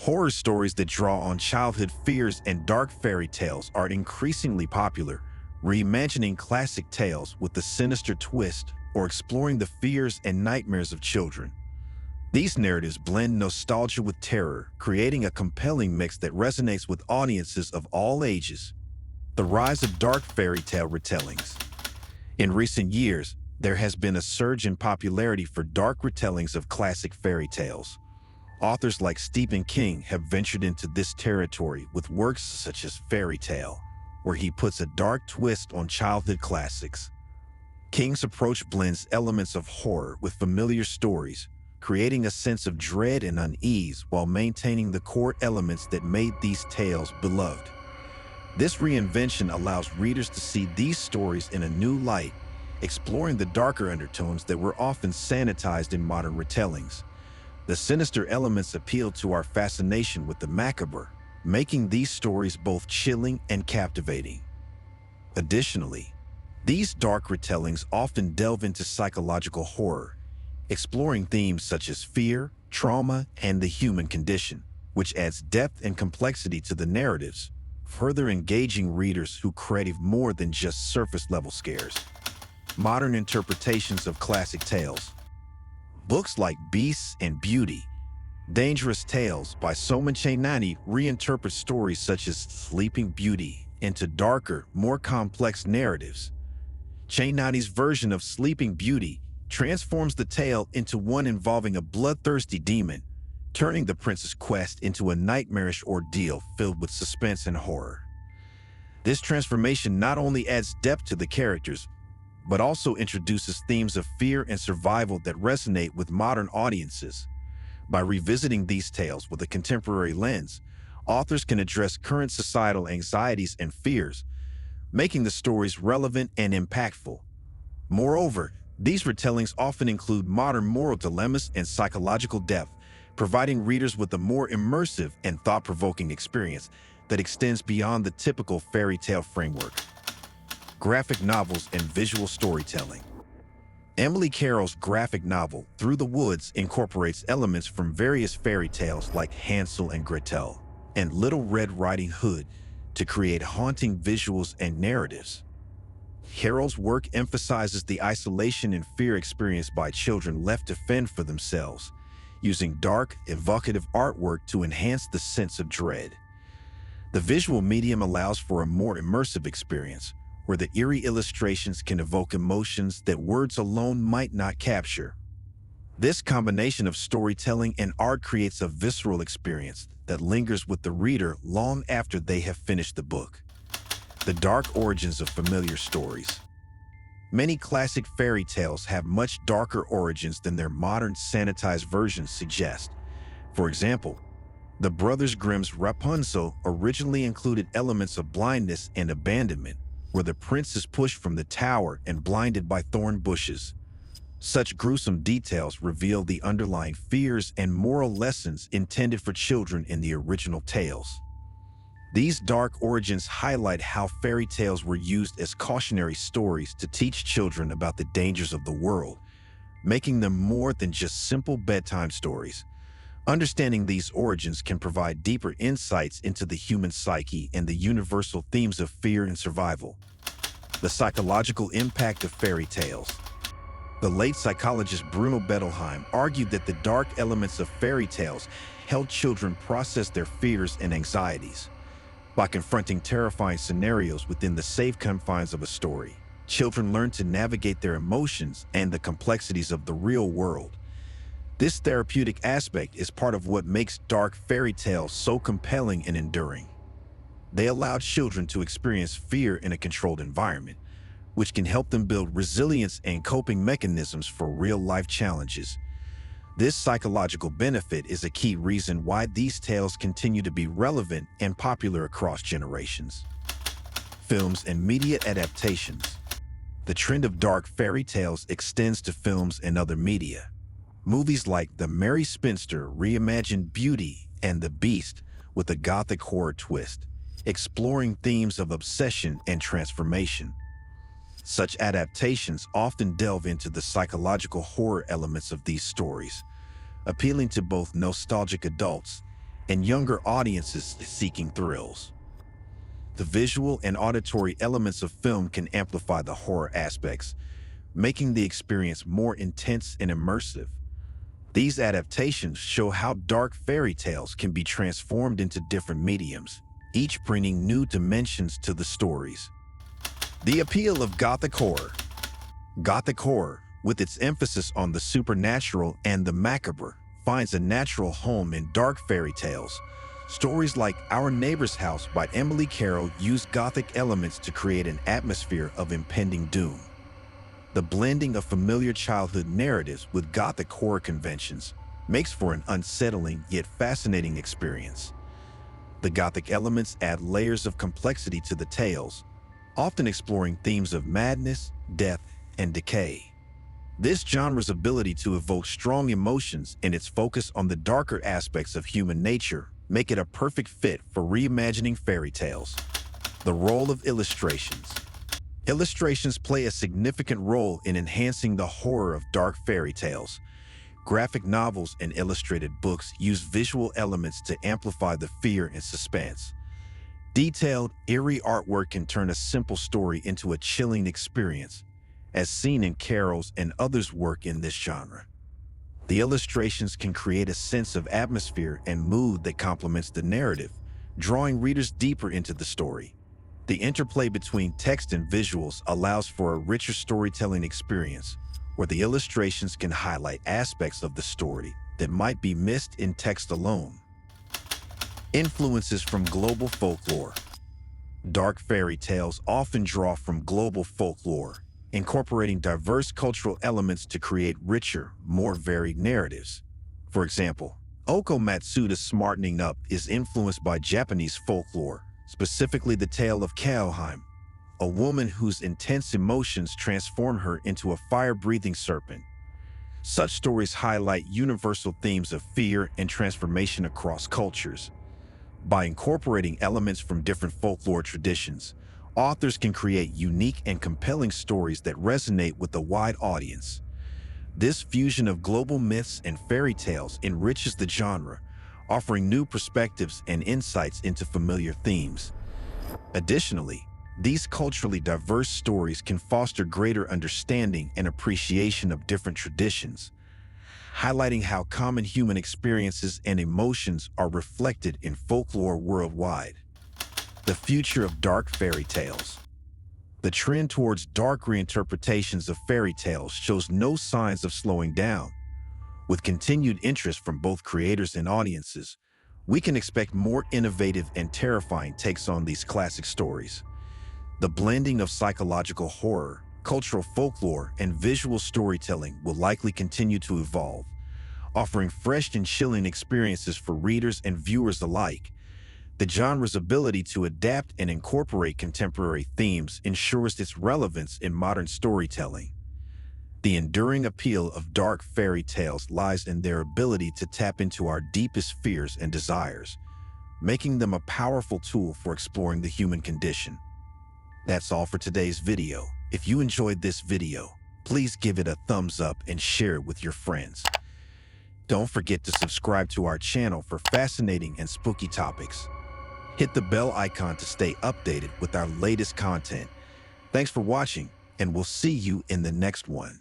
Horror stories that draw on childhood fears and dark fairy tales are increasingly popular, reimagining classic tales with a sinister twist or exploring the fears and nightmares of children. These narratives blend nostalgia with terror, creating a compelling mix that resonates with audiences of all ages. The rise of dark fairy tale retellings. In recent years, there has been a surge in popularity for dark retellings of classic fairy tales. Authors like Stephen King have ventured into this territory with works such as Fairy Tale, where he puts a dark twist on childhood classics. King's approach blends elements of horror with familiar stories, creating a sense of dread and unease while maintaining the core elements that made these tales beloved. This reinvention allows readers to see these stories in a new light, exploring the darker undertones that were often sanitized in modern retellings. The sinister elements appeal to our fascination with the macabre, making these stories both chilling and captivating. Additionally, these dark retellings often delve into psychological horror, exploring themes such as fear, trauma, and the human condition, which adds depth and complexity to the narratives, further engaging readers who crave more than just surface-level scares. Modern interpretations of classic tales. Books like Beasts and Beauty, Dangerous Tales by Soman Chainani reinterpret stories such as Sleeping Beauty into darker, more complex narratives. Chainani's version of Sleeping Beauty transforms the tale into one involving a bloodthirsty demon, turning the prince's quest into a nightmarish ordeal filled with suspense and horror. This transformation not only adds depth to the characters, but also introduces themes of fear and survival that resonate with modern audiences. By revisiting these tales with a contemporary lens, authors can address current societal anxieties and fears, making the stories relevant and impactful. Moreover, these retellings often include modern moral dilemmas and psychological depth, providing readers with a more immersive and thought-provoking experience that extends beyond the typical fairy tale framework. Graphic novels and visual storytelling. Emily Carroll's graphic novel, Through the Woods, incorporates elements from various fairy tales like Hansel and Gretel and Little Red Riding Hood to create haunting visuals and narratives. Carroll's work emphasizes the isolation and fear experienced by children left to fend for themselves, using dark, evocative artwork to enhance the sense of dread. The visual medium allows for a more immersive experience, where the eerie illustrations can evoke emotions that words alone might not capture. This combination of storytelling and art creates a visceral experience that lingers with the reader long after they have finished the book. The dark origins of familiar stories. Many classic fairy tales have much darker origins than their modern sanitized versions suggest. For example, the Brothers Grimm's Rapunzel originally included elements of blindness and abandonment, where the prince is pushed from the tower and blinded by thorn bushes. Such gruesome details reveal the underlying fears and moral lessons intended for children in the original tales. These dark origins highlight how fairy tales were used as cautionary stories to teach children about the dangers of the world, making them more than just simple bedtime stories. Understanding these origins can provide deeper insights into the human psyche and the universal themes of fear and survival. The psychological impact of fairy tales. The late psychologist Bruno Bettelheim argued that the dark elements of fairy tales helped children process their fears and anxieties. By confronting terrifying scenarios within the safe confines of a story, children learn to navigate their emotions and the complexities of the real world. This therapeutic aspect is part of what makes dark fairy tales so compelling and enduring. They allow children to experience fear in a controlled environment, which can help them build resilience and coping mechanisms for real-life challenges. This psychological benefit is a key reason why these tales continue to be relevant and popular across generations. Films and media adaptations. The trend of dark fairy tales extends to films and other media. Movies like The Merry Spinster reimagined Beauty and the Beast with a gothic horror twist, exploring themes of obsession and transformation. Such adaptations often delve into the psychological horror elements of these stories, appealing to both nostalgic adults and younger audiences seeking thrills. The visual and auditory elements of film can amplify the horror aspects, making the experience more intense and immersive. These adaptations show how dark fairy tales can be transformed into different mediums, each bringing new dimensions to the stories. The appeal of Gothic horror. Gothic horror, with its emphasis on the supernatural and the macabre, finds a natural home in dark fairy tales. Stories like Our Neighbor's House by Emily Carroll use Gothic elements to create an atmosphere of impending doom. The blending of familiar childhood narratives with Gothic horror conventions makes for an unsettling yet fascinating experience. The Gothic elements add layers of complexity to the tales, often exploring themes of madness, death, and decay. This genre's ability to evoke strong emotions and its focus on the darker aspects of human nature make it a perfect fit for reimagining fairy tales. The role of illustrations. Illustrations play a significant role in enhancing the horror of dark fairy tales. Graphic novels and illustrated books use visual elements to amplify the fear and suspense. Detailed, eerie artwork can turn a simple story into a chilling experience, as seen in Carroll's and others' work in this genre. The illustrations can create a sense of atmosphere and mood that complements the narrative, drawing readers deeper into the story. The interplay between text and visuals allows for a richer storytelling experience, where the illustrations can highlight aspects of the story that might be missed in text alone. Influences from global folklore. Dark fairy tales often draw from global folklore, incorporating diverse cultural elements to create richer, more varied narratives. For example, Oko Matsuda's Smartening Up is influenced by Japanese folklore, specifically the tale of Kaoheim, a woman whose intense emotions transform her into a fire-breathing serpent. Such stories highlight universal themes of fear and transformation across cultures. By incorporating elements from different folklore traditions, authors can create unique and compelling stories that resonate with a wide audience. This fusion of global myths and fairy tales enriches the genre, offering new perspectives and insights into familiar themes. Additionally, these culturally diverse stories can foster greater understanding and appreciation of different traditions, highlighting how common human experiences and emotions are reflected in folklore worldwide. The future of dark fairy tales. The trend towards dark reinterpretations of fairy tales shows no signs of slowing down. With continued interest from both creators and audiences, we can expect more innovative and terrifying takes on these classic stories. The blending of psychological horror, cultural folklore, and visual storytelling will likely continue to evolve, offering fresh and chilling experiences for readers and viewers alike. The genre's ability to adapt and incorporate contemporary themes ensures its relevance in modern storytelling. The enduring appeal of dark fairy tales lies in their ability to tap into our deepest fears and desires, making them a powerful tool for exploring the human condition. That's all for today's video. If you enjoyed this video, please give it a thumbs up and share it with your friends. Don't forget to subscribe to our channel for fascinating and spooky topics. Hit the bell icon to stay updated with our latest content. Thanks for watching, and we'll see you in the next one.